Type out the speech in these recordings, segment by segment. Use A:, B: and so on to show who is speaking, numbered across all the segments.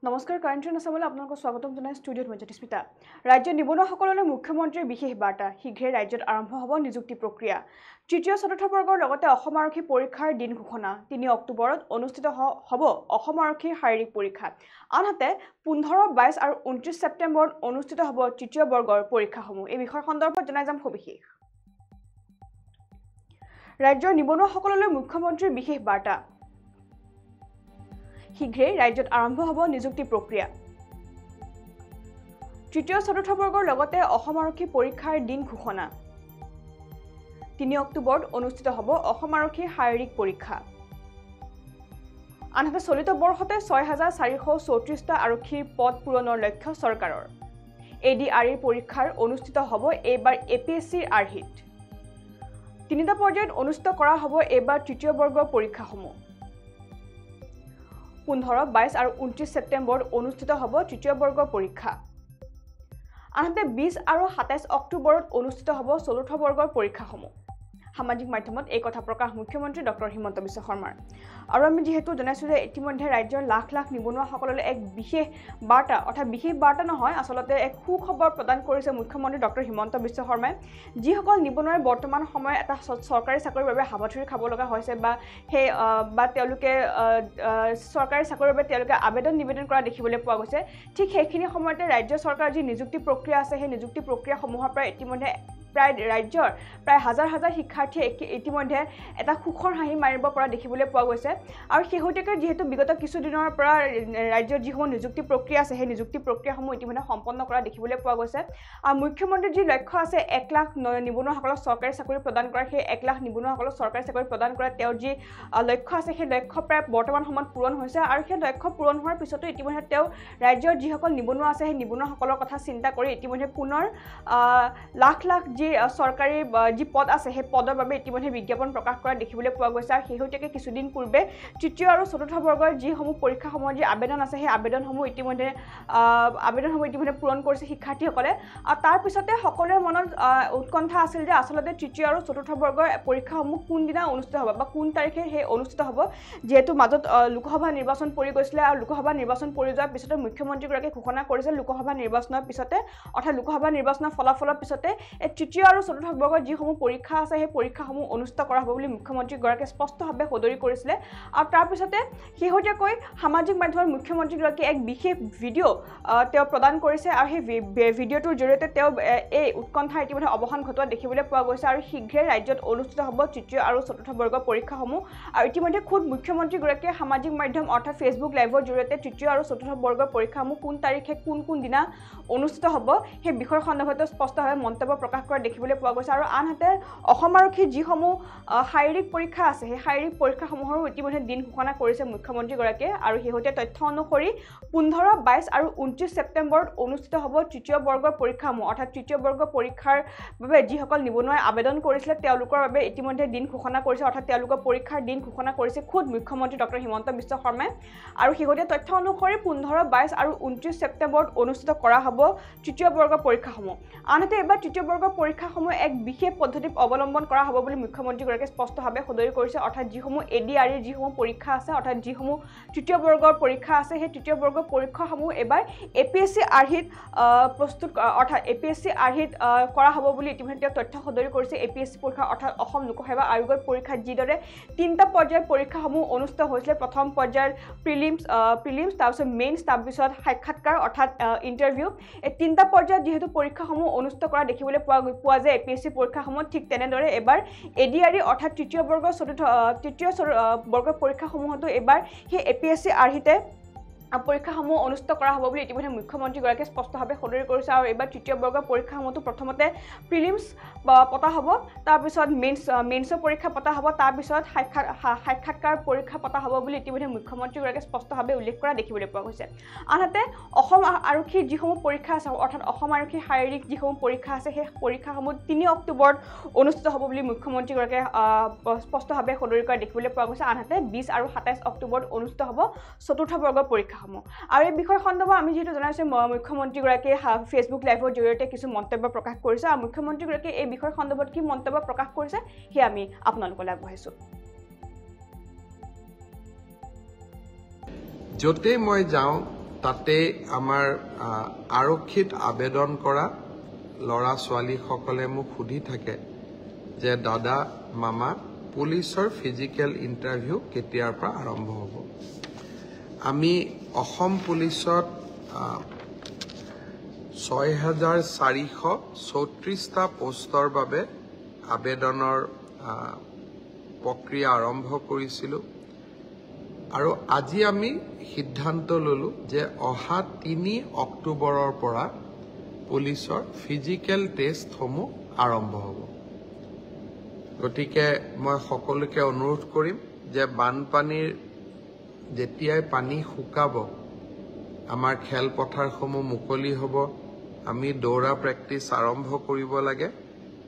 A: নমস্কাৰ কাৰেণ্ট আছামলৈ আপোনালোকক স্বাগতম জনাই ষ্টুডিঅ'ত মই জ্যোতিস্মিতা ৰাজ্য নিবনুৱাসকললৈ মুখ্যমন্ত্ৰীৰ বিশেষ বাৰ্তা শীঘ্ৰে ৰাজ্যত আৰম্ভ হ'ব নিযুক্তি প্ৰক্ৰিয়া তৃতীয় চতুৰ্থ বৰ্গৰ লগতে অসম আৰক্ষী পৰীক্ষাৰ দিন ঘোষণা ৩ অক্টোবৰত অনুষ্ঠিত হ'ব অসম আৰক্ষীৰ শাৰীৰিক পৰীক্ষা আনহাতে 15, 22 আৰু 29 ছেপ্টেম্বৰত অনুষ্ঠিত হ'ব তৃতীয় বৰ্গৰ পৰীক্ষাসমূহ এই বিষয় সন্দৰ্ভত জনাই যাম সবিশেষ ৰাজ্যৰ নিবনুৱাসকললৈ মুখ্যমন্ত্ৰীৰ বিশেষ বাৰ্তা শীঘ্ৰে ৰাজ্যত আৰম্ভ হ'ব নিযুক্তি প্ৰক্ৰিয়া তৃতীয় চতুৰ্থ বৰ্গৰ লগতে অসম আৰক্ষী পৰীক্ষাৰ দিন ঘোষণা ৩ অক্টোবৰত অনুষ্ঠিত হ'ব অসম আৰক্ষীৰ শাৰীৰিক পৰীক্ষা আনহাতে চলিত বৰ্ষতে ৬,৪৩৪টা আৰক্ষীৰ পদ পূৰণৰ লক্ষ্য চৰকাৰৰ এডিআৰইৰ পৰীক্ষাৰ অনুষ্ঠিত হ'ব এইবাৰ এপিএছচিৰ আৰ্হিত ৩টা পৰ্যায়ত অনুষ্ঠিত কৰা হ'ব এইবাৰ তৃতীয় বৰ্গৰ পৰীক্ষাসমূহ 15, 22 আৰু 29 ছেপ্টেম্বৰত অনুষ্ঠিত হ'ব তৃতীয় বৰ্গৰ পৰীক্ষা আনহাতে 20 আৰু 27 অক্টোবৰত অনুষ্ঠিত হ'ব চতুৰ্থ বৰ্গৰ পৰীক্ষাসমূহ সামাজিক মাধ্যমত এই কথা প্ৰকাশ মুখ্যমন্ত্ৰী ডক্টৰ হিমন্ত বিশ্ব শৰ্মাৰ আৰু আমি যেহেতু জনাইছো যে ইতিমধ্যে ৰাজ্যৰ লাখ লাখ নিবনুৱাসকললৈ এক বিশেষ বাৰ্তা অৰ্থাৎ বিশেষ বাৰ্তা নহয় আসলতে এক সুখবৰ প্ৰদান কৰিছে মুখ্যমন্ত্ৰী ডক্টৰ হিমন্ত বিশ্ব শৰ্মাই যিসকল নিবনুৱাই বৰ্তমান সময়ত এটা চৰকাৰী চাকৰিৰ বাবে হাবাথুৰি খাব লগা হৈছে বা তেওঁলোকে চৰকাৰী চাকৰিৰ বাবে তেওঁলোকে নিবেদন কৰা দেখিবলৈ পোৱা গৈছে ঠিক সেইখিনি সময়তে ৰাজ্য চৰকাৰৰ যি নিযুক্তি প্ৰক্ৰিয়া আছে সেই নিযুক্তি প্ৰক্ৰিয়াসমূহৰ পৰা ইতিমধ্যে প্ৰায় ৰাজ্যৰ প্ৰায় হাজাৰ হাজাৰ শিক্ষাৰ্থীয়ে ইতিমধ্যে এটা সুখৰ হাঁহি মাৰিব পৰা দেখিবলৈ পোৱা গৈছে আৰু শেহতীয়াকৈ যিহেতু বিগত কিছুদিনৰ পৰা ৰাজ্যৰ যিসমূহ নিযুক্তি প্ৰক্ৰিয়া আছে সেই নিযুক্তি প্ৰক্ৰিয়াসমূহ ইতিমধ্যে সম্পন্ন কৰা দেখিবলৈ পোৱা গৈছে আৰু মুখ্যমন্ত্ৰীৰ যি লক্ষ্য আছে 1 লাখ নিবনুৱাসকলক চৰকাৰী চাকৰি প্ৰদান কৰা সেই 1 লাখ নিবনুৱাসকলক চৰকাৰী চাকৰি প্ৰদান কৰা তেওঁৰ যি লক্ষ্য আছে সেই লক্ষ্য প্ৰায় বৰ্তমান সময়ত পূৰণ হৈছে আৰু সেই লক্ষ্য পূৰণ হোৱাৰ পিছতো ইতিমধ্যে তেওঁ ৰাজ্যৰ যিসকল নিবনুৱা আছে সেই নিবনুৱাসকলৰ কথা চিন্তা কৰি ইতিমধ্যে পুনৰ লাখ লাখ যি চৰকাৰী যি পদ আছে সেই পদৰ বাবে ইতিমধ্যে বিজ্ঞাপন প্ৰকাশ কৰা দেখিবলৈ পোৱা গৈছে আৰু শেহতীয়াকৈ কিছুদিন পূৰ্বে তৃতীয় আৰু চতুৰ্থ বৰ্গৰ যিসমূহ পৰীক্ষাসমূহৰ যি আবেদন আছে সেই আবেদনসমূহ ইতিমধ্যে পূৰণ কৰিছে শিক্ষাৰ্থীসকলে আৰু তাৰ পিছতে সকলোৰে মনত উৎকণ্ঠা আছিল যে আচলতে তৃতীয় আৰু চতুৰ্থ বৰ্গৰ পৰীক্ষাসমূহ কোনদিনা অনুষ্ঠিত হ'ব বা কোন তাৰিখে সেই অনুষ্ঠিত হ'ব যিহেতু মাজত লোকসভা নিৰ্বাচন পৰি গৈছিলে আৰু লোকসভা নিৰ্বাচন পৰি যোৱাৰ পিছতে মুখ্যমন্ত্ৰীগৰাকীয়ে ঘোষণা কৰিছে লোকসভা নিৰ্বাচনৰ পিছতে অৰ্থাৎ লোকসভা নিৰ্বাচনৰ ফলাফলৰ পিছতে এই তৃতীয় আৰু চতুৰ্থ বৰ্গৰ যিসমূহ পৰীক্ষা আছে সেই পৰীক্ষাসমূহ অনুষ্ঠিত কৰা হ'ব বুলি মুখ্যমন্ত্ৰীগৰাকীয়ে স্পষ্টভাৱে সদৰি কৰিছিলে আৰু তাৰ পিছতে শেহতীয়াকৈ সামাজিক মাধ্যমত মুখ্যমন্ত্ৰীগৰাকীয়ে এক বিশেষ ভিডিঅ' তেওঁ প্ৰদান কৰিছে আৰু সেই ভিডিঅ'টোৰ জৰিয়তে তেওঁ এই উৎকণ্ঠা ইতিমধ্যে অৱসান ঘটোৱা দেখিবলৈ পোৱা গৈছে আৰু শীঘ্ৰে ৰাজ্যত অনুষ্ঠিত হ'ব তৃতীয় আৰু চতুৰ্থ বৰ্গৰ পৰীক্ষাসমূহ আৰু ইতিমধ্যে খুদ মুখ্যমন্ত্ৰীগৰাকীয়ে সামাজিক মাধ্যম অৰ্থাৎ ফেচবুক লাইভৰ জৰিয়তে তৃতীয় আৰু চতুৰ্থ বৰ্গৰ পৰীক্ষাসমূহ কোন তাৰিখে কোন দিনা অনুষ্ঠিত হ'ব সেই বিষয় সন্দৰ্ভত স্পষ্টভাৱে মন্তব্য প্ৰকাশ কৰা দেখিবলৈ পোৱা গৈছে আৰু আনহাতে অসম আৰক্ষীৰ যিসমূহ শাৰীৰিক পৰীক্ষা আছে সেই শাৰীৰিক পৰীক্ষাসমূহৰো ইতিমধ্যে দিন ঘোষণা কৰিছে মুখ্যমন্ত্ৰীগৰাকীয়ে আৰু শেহতীয়া তথ্য অনুসৰি 15, 22 আৰু 29 ছেপ্টেম্বৰত অনুষ্ঠিত হ'ব তৃতীয় বৰ্গৰ পৰীক্ষাসমূহ অৰ্থাৎ তৃতীয় বৰ্গৰ পৰীক্ষাৰ বাবে যিসকল নিবনুৱাই আবেদন কৰিছিলে তেওঁলোকৰ বাবে ইতিমধ্যে দিন ঘোষণা কৰিছে অৰ্থাৎ তেওঁলোকৰ পৰীক্ষাৰ দিন ঘোষণা কৰিছে খুদ মুখ্যমন্ত্ৰী ডক্টৰ হিমন্ত বিশ্ব শৰ্মাই আৰু শেহতীয়া তথ্য অনুসৰি 15, 22 আৰু 29 ছেপ্টেম্বৰত অনুষ্ঠিত কৰা হ'ব তৃতীয় বৰ্গৰ পৰীক্ষাসমূহ আনহাতে এবাৰ তৃতীয় বৰ্গৰ পৰীক্ষাসমূহ এক বিশেষ পদ্ধতি অৱলম্বন কৰা হ'ব বুলি মুখ্যমন্ত্ৰীগৰাকীয়ে স্পষ্টভাৱে সদৰি কৰিছে অৰ্থাৎ যিসমূহ এডিআৰইৰ যিসমূহ পৰীক্ষা আছে অৰ্থাৎ যিসমূহ তৃতীয় বৰ্গৰ পৰীক্ষা আছে সেই তৃতীয় বৰ্গৰ পৰীক্ষাসমূহ এবাৰ এপিএছচি আৰ্হিত কৰা হ'ব বুলি ইতিমধ্যে তথ্য সদৰি কৰিছে এপিএছচি পৰীক্ষা অৰ্থাৎ অসম লোকসেৱা আয়োগৰ পৰীক্ষাত যিদৰে 3টা পৰ্যায়ৰ পৰীক্ষাসমূহ অনুষ্ঠিত হৈছিলে প্ৰথম পৰ্যায়ৰ প্ৰিলিমছ তাৰপিছত মেইনছ তাৰপিছত সাক্ষাৎকাৰ অৰ্থাৎ ইণ্টাৰভিউ এই 3টা পৰ্যায়ত যিহেতু পৰীক্ষাসমূহ অনুষ্ঠিত কৰা দেখিবলৈ পোৱা যায় এপিএছচি পৰীক্ষাসমূহ ঠিক তেনেদৰে এবাৰ এডিআৰই অৰ্থাৎ তৃতীয় বৰ্গৰ পৰীক্ষাসমূহতো এবাৰ সেই এপিএছচি আৰ্হিতে পৰীক্ষাসমূহ অনুষ্ঠিত কৰা হ'ব বুলি ইতিমধ্যে মুখ্যমন্ত্ৰীগৰাকীয়ে স্পষ্টভাৱে সদৰি কৰিছে আৰু এইবাৰ তৃতীয় বৰ্গৰ পৰীক্ষাসমূহতো প্ৰথমতে প্ৰিলিমছ পতা হ'ব তাৰপিছত মেইনছৰ পৰীক্ষা পতা হ'ব তাৰপিছত সাক্ষাৎকাৰ পৰীক্ষা পতা হ'ব বুলি ইতিমধ্যে মুখ্যমন্ত্ৰীগৰাকীয়ে স্পষ্টভাৱে উল্লেখ কৰা দেখিবলৈ পোৱা গৈছে আনহাতে অসম আৰক্ষীৰ যিসমূহ পৰীক্ষা আছে অৰ্থাৎ অসম আৰক্ষীৰ শাৰীৰিক যিসমূহ পৰীক্ষা আছে সেই পৰীক্ষাসমূহ 3 অক্টোবৰত অনুষ্ঠিত হ'ব বুলি মুখ্যমন্ত্ৰীগৰাকীয়ে স্পষ্টভাৱে সদৰি কৰা দেখিবলৈ পোৱা গৈছে আনহাতে 20 আৰু 27 অক্টোবৰত অনুষ্ঠিত হ'ব চতুৰ্থ বৰ্গৰ পৰীক্ষা আৰু এই বিষয় সন্দৰ্ভত আমি যেহেতু জনাইছো মুখ্যমন্ত্ৰীগৰাকীয়ে ফেচবুক লাইভৰ জৰিয়তে কিছু মন্তব্য প্ৰকাশ কৰিছে আৰু মুখ্যমন্ত্ৰীগৰাকীয়ে এই বিষয় সন্দৰ্ভত কি মন্তব্য প্ৰকাশ কৰিছে সেয়া আমি আপোনালোকলৈ আগবঢ়াইছো
B: য'তে মই যাওঁ তাতে আমাৰ আৰক্ষীত আবেদন কৰা ল'ৰা ছোৱালীসকলে মোক সুধি থাকে যে দাদা মামা পুলিচৰ ফিজিকেল ইণ্টাৰভিউ কেতিয়াৰ পৰা আৰম্ভ হ'ব। আমি অসম পুলিচত ৬,৪৩৪টা পোষ্টৰ বাবে আবেদনৰ প্ৰক্ৰিয়া আৰম্ভ কৰিছিলোঁ আৰু আজি আমি সিদ্ধান্ত ললো যে অহা ৩ অক্টোবৰৰ পৰা পুলিচৰ ফিজিকেল টেষ্টসমূহ আৰম্ভ হ'ব। গতিকে মই সকলোকে অনুৰোধ কৰিম যে বানপানীৰ যেতিয়াই পানী শুকাব আমাৰ খেলপথাৰসমূহ মুকলি হ'ব, আমি দৌৰা প্ৰেক্টিছ আৰম্ভ কৰিব লাগে,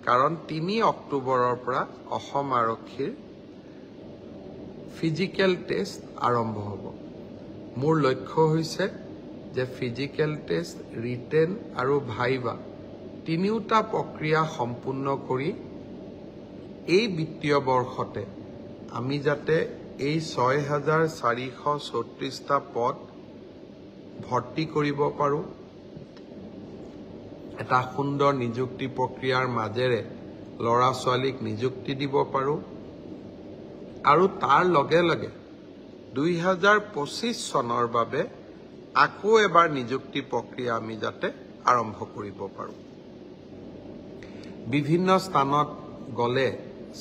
B: কাৰণ ৩ অক্টোবৰৰ পৰা অসম আৰক্ষীৰ ফিজিকেল টেষ্ট আৰম্ভ হ'ব। মোৰ লক্ষ্য হৈছে যে ফিজিকেল টেষ্ট, ৰিটেন আৰু ভাইভা তিনিওটা প্ৰক্ৰিয়া সম্পূৰ্ণ কৰি এই বিত্তীয় বৰ্ষতে আমি যাতে এই ৬,৪৩৪টা পদ ভৰ্তি কৰিব পাৰোঁ, এটা সুন্দৰ নিযুক্তি প্ৰক্ৰিয়াৰ মাজেৰে ল'ৰা ছোৱালীক নিযুক্তি দিব পাৰোঁ আৰু তাৰ লগে লগে ২০২৫ চনৰ বাবে আকৌ এবাৰ নিযুক্তি প্ৰক্ৰিয়া আমি যাতে আৰম্ভ কৰিব পাৰোঁ। বিভিন্ন স্থানত গ'লে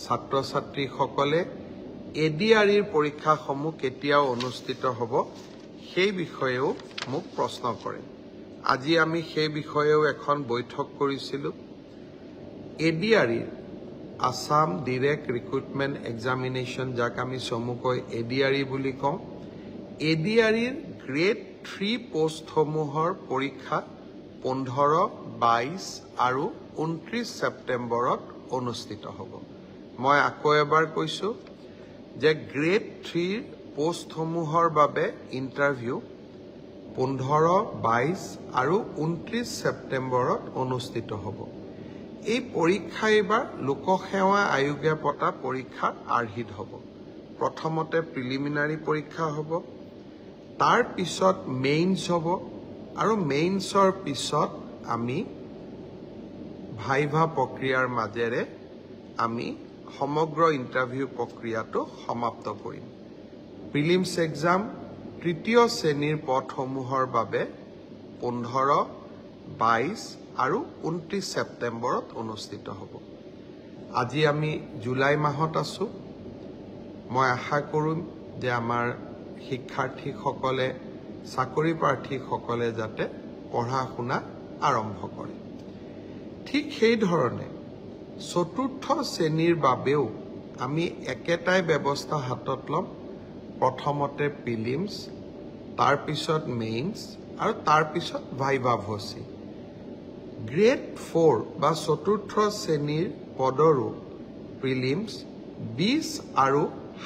B: ছাত্ৰ ছাত্ৰীসকলে এডিআৰইৰ পৰীক্ষাসমূহ কেতিয়া অনুষ্ঠিত হ'ব সেই বিষয়েও মোক প্ৰশ্ন কৰে। আজি আমি সেই বিষয়েও এখন বৈঠক কৰিছিলোঁ। এডিআৰইৰ আসাম ডিৰেক্ট ৰিক্ৰুটমেণ্ট এক্সামিনেশ্যন, যাক আমি চমুকৈ এডিআৰই বুলি কওঁ, এডিআৰইৰ গ্ৰেড 3 পোষ্টসমূহৰ পৰীক্ষা 15, 22 আৰু 29 ছেপ্টেম্বৰত অনুষ্ঠিত হ'ব। মই আকৌ এবাৰ কৈছোঁ যে গ্ৰেড 3 পোষ্টসমূহৰ বাবে ইণ্টাৰভিউ 15, 22 আৰু 29 ছেপ্টেম্বৰত অনুষ্ঠিত হ'ব। এই পৰীক্ষা এইবাৰ লোকসেৱা আয়োগে পতা পৰীক্ষাৰ আৰ্হিত হ'ব। প্ৰথমতে প্ৰিলিমিনাৰী পৰীক্ষা হ'ব, তাৰ পিছত মেইনছ হ'ব আৰু মেইনছৰ পিছত আমি ভাইভা প্ৰক্ৰিয়াৰ মাজেৰে আমি সমগ্ৰ ইণ্টাৰভিউ প্ৰক্ৰিয়াটো সমাপ্ত কৰিম। প্ৰিলিমছ এক্সাম তৃতীয় শ্ৰেণীৰ পদসমূহৰ বাবে 15, 22 আৰু 29 ছেপ্টেম্বৰত অনুষ্ঠিত হ'ব। আজি আমি জুলাই মাহত আছোঁ। মই আশা কৰিম যে আমাৰ শিক্ষাৰ্থীসকলে, চাকৰি প্ৰাৰ্থীসকলে যাতে পঢ়া শুনা আৰম্ভ কৰে। ঠিক সেইধৰণে চতুৰ্থ শ্ৰেণীৰ বাবেও আমি একেটাই ব্যৱস্থা হাতত ল'ম। প্ৰথমতে প্ৰিলিমছ, তাৰপিছত মেইনছ আৰু তাৰপিছত ভাইভা ভচি। গ্ৰেড 4 বা চতুৰ্থ শ্ৰেণীৰ পদৰো প্ৰিলিমছ 20 আৰু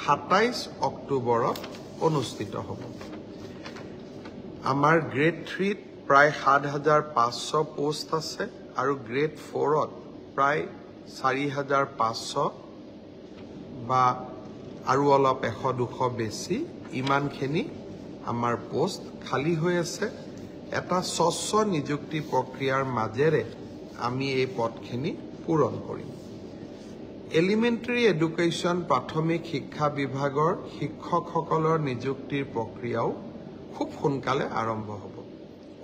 B: 27 অক্টোবৰত অনুষ্ঠিত হ'ব। আমাৰ গ্ৰেড 3ত প্ৰায় 7,500 পোষ্ট আছে আৰু গ্ৰেড 4ত প্ৰায় 4,500 বা আৰু অলপ 100-200 বেছি, ইমানখিনি আমাৰ পোষ্ট খালী হৈ আছে। এটা স্বচ্ছ নিযুক্তি প্ৰক্ৰিয়াৰ মাজেৰে আমি এই পদখিনি পূৰণ কৰিম। এলিমেণ্টাৰী এডুকেশ্যন প্ৰাথমিক শিক্ষা বিভাগৰ শিক্ষকসকলৰ নিযুক্তিৰ প্ৰক্ৰিয়াও খুব সোনকালে আৰম্ভ হ'ব।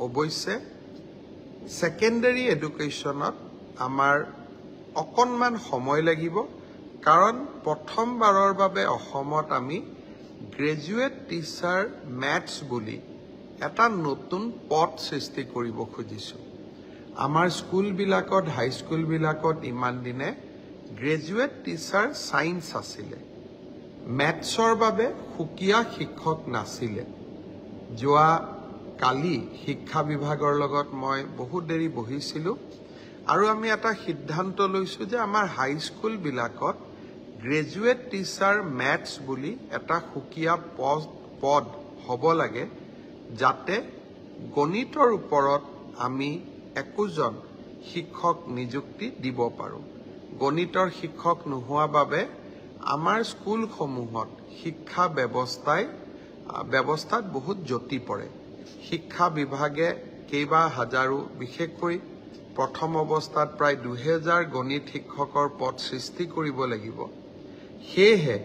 B: অৱশ্যে ছেকেণ্ডাৰী এডুকেশ্যনত আমাৰ অকণমান সময় লাগিব, কাৰণ প্ৰথমবাৰৰ বাবে অসমত আমি গ্ৰেজুৱেট টিচাৰ মেথছ বুলি এটা নতুন পদ সৃষ্টি কৰিব খুজিছোঁ। আমাৰ স্কুলবিলাকত, হাইস্কুলবিলাকত ইমান দিনে গ্ৰেজুৱেট টিচাৰ ছায়েন্স আছিলে, মেথছৰ বাবে সুকীয়া শিক্ষক নাছিলে। যোৱা কালি শিক্ষা বিভাগৰ লগত মই বহুত দেৰি বহিছিলোঁ আৰু আমি এটা সিদ্ধান্ত লৈছোঁ যে আমাৰ হাইস্কুলবিলাকত গ্ৰেজুৱেট টিচাৰ মেথছ বুলি এটা সুকীয়া পদ হ'ব লাগে, যাতে গণিতৰ ওপৰত আমি একোজন শিক্ষক নিযুক্তি দিব পাৰোঁ। গণিতৰ শিক্ষক নোহোৱা বাবে আমাৰ স্কুলসমূহত শিক্ষা ব্যৱস্থাত বহুত জটি পৰে। শিক্ষা বিভাগে কেইবা হাজাৰো বিশেষকৈ প্ৰথম অৱস্থাত প্ৰায় 2000 গণিত শিক্ষকৰ পদ সৃষ্টি কৰিব লাগিব। সেয়েহে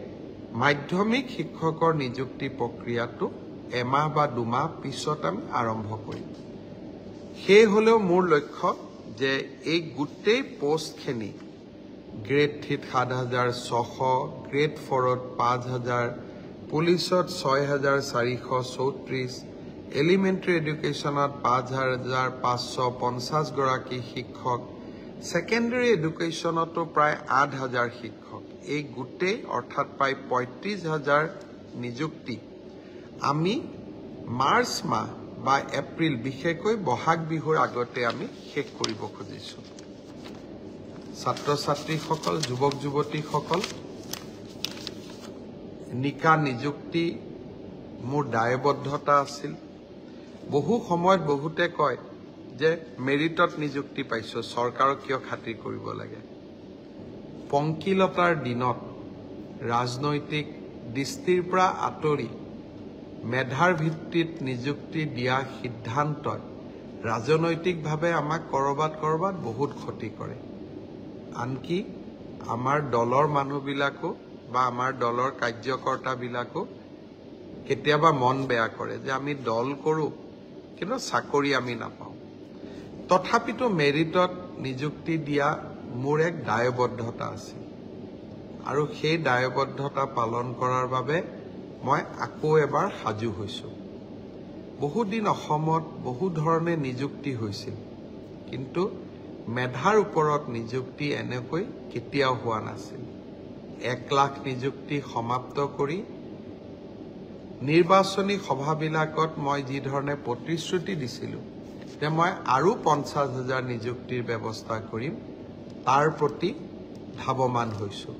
B: মাধ্যমিক শিক্ষকৰ নিযুক্তি প্ৰক্ৰিয়াটো এমাহ বা 2 মাহ পিছত আমি আৰম্ভ কৰিম। সেই হলেও মোৰ লক্ষ্য যে এই গোটেই পোষ্টখিনি গ্ৰেড 3 7600, গ্ৰেড 4 5000, পুলিচত 6434, এলিমেণ্টাৰী এডুকেশ্যনত 5550 গৰাকী শিক্ষক, ছেকেণ্ডাৰী এডুকেশ্যনতো প্ৰায় 8000 শিক্ষক, এই গোটেই অৰ্থাৎ প্ৰায় 35000 নিযুক্তি আমি মাৰ্চ মাহ বা এপ্ৰিল বিশেষকৈ বহাগ বিহুৰ আগতে আমি শেষ কৰিব খুজিছোঁ। ছাত্ৰ ছাত্ৰীসকল, যুৱক যুৱতীসকল, নিকা নিযুক্তি মোৰ দায়বদ্ধতা আছিল। বহু সময়ত বহুতে কয় যে মেৰিটত নিযুক্তি পাইছোঁ, চৰকাৰক কিয় খাতিৰ কৰিব লাগে। পংকিলতাৰ দিনত ৰাজনৈতিক দৃষ্টিৰ পৰা আঁতৰি মেধাৰ ভিত্তিত নিযুক্তি দিয়া সিদ্ধান্তই ৰাজনৈতিকভাৱে আমাক কৰবাত বহুত ক্ষতি কৰে। আনকি আমাৰ দলৰ মানুহবিলাকো বা আমাৰ দলৰ কাৰ্যকৰ্তাবিলাকো কেতিয়াবা মন বেয়া কৰে যে আমি দল কৰোঁ কিন্তু চাকৰি আমি নাপাওঁ। তথাপিতো মেৰিটত নিযুক্তি দিয়া মোৰ এক দায়বদ্ধতা আছিল আৰু সেই দায়বদ্ধতা পালন কৰাৰ বাবে মই আকৌ এবাৰ সাজু হৈছোঁ। বহুদিন অসমত বহু ধৰণে নিযুক্তি হৈছিল, কিন্তু মেধাৰ ওপৰত নিযুক্তি এনেকৈ কেতিয়াও হোৱা নাছিল। 1 লাখ নিযুক্তি সমাপ্ত কৰি নিৰ্বাচনী সভাবিলাকত মই যি ধৰণে প্ৰতিশ্ৰুতি দিছিলোঁ যে মই আৰু 50,000 নিযুক্তিৰ ব্যৱস্থা কৰিম, তাৰ প্ৰতি ধাৱমান হৈছোঁ।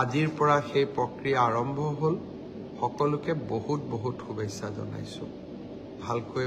B: আজিৰ পৰা সেই প্ৰক্ৰিয়া আৰম্ভ হ'ল। সকলোকে বহুত শুভেচ্ছা জনাইছোঁ। ভালকৈ